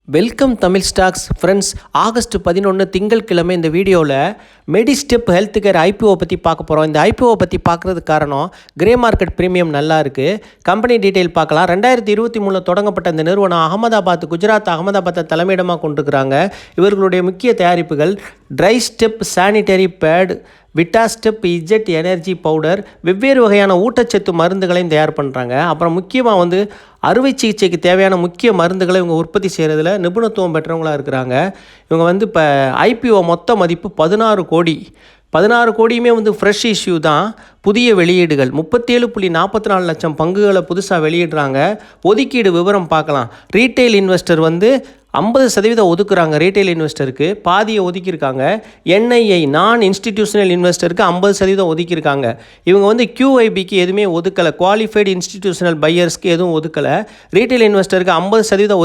Welcome Tamil stocks friends. August 11 திங்கட்கிழமை இந்த வீடியோவில் மெடிஸ்டெப் ஹெல்த் கேர் ஐபிஓ பற்றி பார்க்க போகிறோம். இந்த ஐபிஓ பற்றி பார்க்குறதுக்கு காரணம் கிரே மார்க்கெட் ப்ரீமியம் நல்லா இருக்குது. கம்பெனி டீட்டெயில் பார்க்கலாம். 2023 தொடங்கப்பட்ட இந்த நிறுவனம் குஜராத் அகமதாபாத்தை தலைமையிடமாக கொண்டிருக்கிறாங்க. இவர்களுடைய முக்கிய தயாரிப்புகள் ட்ரை ஸ்டெப் சானிட்டரி பேட், விட்டாஸ்டெப் இஜெட் எனர்ஜி பவுடர், வெவ்வேறு வகையான ஊட்டச்சத்து மருந்துகளையும் தயார் பண்ணுறாங்க. அப்புறம் முக்கியமாக அறுவை சிகிச்சைக்கு தேவையான முக்கிய மருந்துகளை இவங்க உற்பத்தி செய்கிறதுல நிபுணத்துவம் பெற்றவங்களாக இருக்கிறாங்க. இவங்க இப்போ ஐபிஓ மொத்த மதிப்பு 16 கோடி. 16 கோடியுமே ஃப்ரெஷ் இஷ்யூ தான். புதிய வெளியீடுகள் 37.44 லட்சம் பங்குகளை புதுசாக வெளியிடுறாங்க. ஒதுக்கீடு விவரம் பார்க்கலாம். Retail investor 50% ஒதுக்குறாங்க. ரீட்டைல் இன்வெஸ்டருக்கு பாதியை ஒதுக்கியிருக்காங்க. என்ஐஐ நான் இன்ஸ்டிடியூஷனல் இன்வெஸ்டருக்கு 50% ஒதுக்கியிருக்காங்க. இவங்க QIBக்கு எதுவுமே ஒதுக்கலை. குவாலிஃபைடு இன்ஸ்டிடியூஷனல் பையர்ஸ்க்கு எதுவும் ஒதுக்கலை. ரீட்டைல் இன்வெஸ்டருக்கு 50%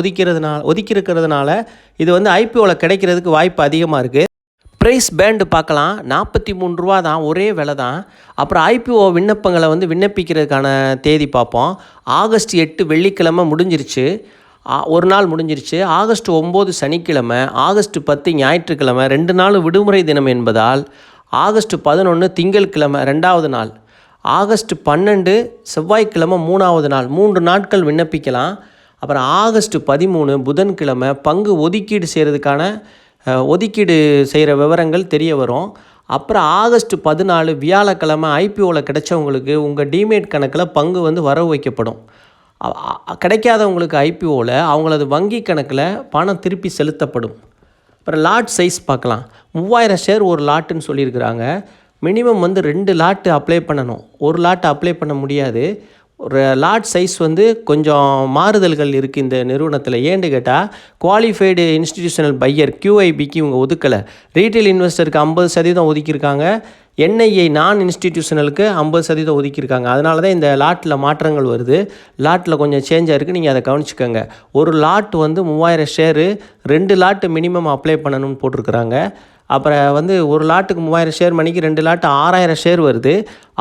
ஒதுக்கியிருக்கிறதுனால இது ஐபிஓவில் கிடைக்கிறதுக்கு வாய்ப்பு அதிகமாக இருக்குது. ப்ரைஸ் பேண்டு பார்க்கலாம். 43 ரூபா தான், ஒரே விலை தான். அப்புறம் ஐபிஓ விண்ணப்பங்களை விண்ணப்பிக்கிறதுக்கான தேதி பார்ப்போம். ஆகஸ்ட் 8 வெள்ளிக்கிழமை முடிஞ்சிருச்சு. ஒரு நாள் முடிஞ்சிருச்சு. ஆகஸ்ட் 9 சனிக்கிழமை, ஆகஸ்ட் 10 ஞாயிற்றுக்கிழமை, 2 நாள் விடுமுறை தினம் என்பதால் ஆகஸ்ட் 11 திங்கட்கிழமை 2வது நாள், ஆகஸ்ட் 12 செவ்வாய்க்கிழமை 3வது நாள், 3 நாட்கள் விண்ணப்பிக்கலாம். அப்புறம் ஆகஸ்ட் 13 புதன்கிழமை பங்கு ஒதுக்கீடு செய்கிற விவரங்கள் தெரிய வரும். அப்புறம் ஆகஸ்ட் 14 வியாழக்கிழமை ஐபிஓவில் கிடைச்சவங்களுக்கு உங்கள் டிமேட் கணக்கில் பங்கு வரவு வைக்கப்படும். கிடைக்காதவங்களுக்கு ஐபிஓவில் அவங்களது வங்கி கணக்கில் பணம் திருப்பி செலுத்தப்படும். அப்புறம் லாட் சைஸ் பார்க்கலாம். 3000 ஷேர் ஒரு லாட்டுன்னு சொல்லியிருக்கிறாங்க. மினிமம் 2 லாட்டு அப்ளை பண்ணணும். ஒரு லாட்டு அப்ளை பண்ண முடியாது. ஒரு லாட் சைஸ் கொஞ்சம் மாறுதல்கள் இருக்குது இந்த நிறுவனத்தில். ஏன்னு கேட்டால் குவாலிஃபைடு இன்ஸ்டிடியூஷனல் பையர் QIBக்கு இவங்க ஒதுக்கலை. ரீட்டைல் இன்வெஸ்டருக்கு 50% ஒதுக்கியிருக்காங்க. என்ஐஐ நான் இன்ஸ்டிடியூஷனலுக்கு 50% ஒதுக்கியிருக்காங்க. அதனால தான் இந்த லாட்டில் மாற்றங்கள் வருது. லாட்டில் கொஞ்சம் சேஞ்சாக இருக்குது, நீங்கள் அதை கவனிச்சுக்கோங்க. ஒரு lot 3000 share, 2 lot minimum apply பண்ணணும்னு போட்டிருக்கிறாங்க. அப்புறம் ஒரு லாட்டுக்கு 3000 ஷேர் மணிக்கு 2 லாட்டு 6000 ஷேர் வருது.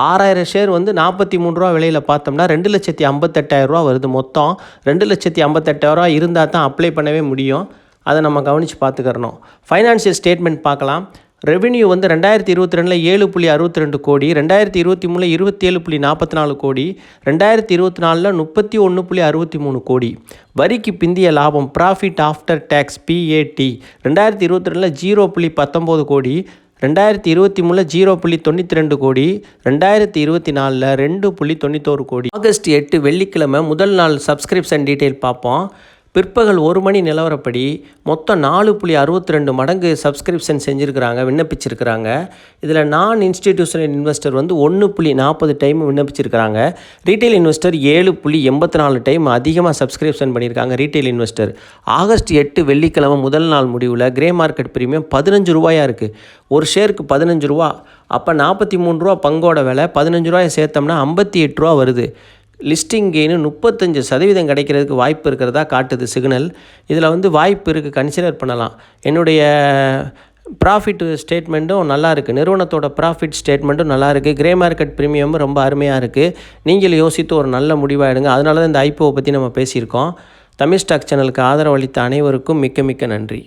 6000 ஷேர் 43 ரூபா விலையில் பார்த்தோம்னா 2,58,000 ரூபா வருது. மொத்தம் 2,58,000 ரூபா இருந்தால் தான் அப்ளை பண்ணவே முடியும். அதை நம்ம கவனித்து பார்த்துக்கிறணும். ஃபைனான்சியல் ஸ்டேட்மெண்ட் பார்க்கலாம். ரெவென்யூ 2022 7.62 கோடி, 2023 27.44 கோடி, 2024 31.63 கோடி. வரிக்கு பிந்திய லாபம் ப்ராஃபிட் ஆஃப்டர் டேக்ஸ் PAT 2022 0.19 கோடி, 2023 0.92 கோடி, 2024 2.91 கோடி. ஆகஸ்ட் 8 வெள்ளிக்கிழமை முதல் நாள் சப்ஸ்கிரிப்ஷன் டீட்டெயில் பார்ப்போம். பிற்பகல் 1 மணி நிலவரப்படி மொத்தம் 4.62 மடங்கு சப்ஸ்கிரிப்ஷன் செஞ்சுருக்கிறாங்க, விண்ணப்பிச்சிருக்கிறாங்க. இதில் நான் இன்ஸ்டிடியூஷனல் இன்வெஸ்டர் 1.40 டைம் விண்ணப்பிச்சிருக்கிறாங்க. ரீட்டைல் இன்வெஸ்டர் 7.84 டைம் அதிகமாக சப்ஸ்கிரிப்ஷன் பண்ணியிருக்காங்க. ரீட்டைல் இன்வெஸ்டர் ஆகஸ்ட் 8 வெள்ளிக்கிழமை முதல் நாள் முடிவில் கிரே மார்க்கெட் ப்ரீமியம் 15 ரூபாயாக இருக்குது. ஒரு ஷேருக்கு 15 ரூபா. அப்போ 43 ரூபா பங்கோட விலை. 15 ரூபாயை சேர்த்தோம்னா 58 ரூபா வருது. லிஸ்டிங் கெயின் 35% கிடைக்கிறதுக்கு வாய்ப்பு இருக்கிறதா காட்டுது சிக்னல். இதில் வாய்ப்பு இருக்குது, கன்சிடர் பண்ணலாம். என்னுடைய ப்ராஃபிட் ஸ்டேட்மெண்ட்டும் நல்லா இருக்குது. நிறுவனத்தோட ப்ராஃபிட் ஸ்டேட்மெண்ட்டும் நல்லா இருக்குது. கிரே மார்க்கெட் ப்ரீமியமும் ரொம்ப அருமையாக இருக்குது. நீங்கள் யோசித்து ஒரு நல்ல முடிவாக எடுங்க. அதனால தான் இந்த ஐபிஓ பற்றி நம்ம பேசியிருக்கோம். தமிழ் ஸ்டாக் சேனலுக்கு ஆதரவு அளித்த அனைவருக்கும் மிக்க மிக்க நன்றி.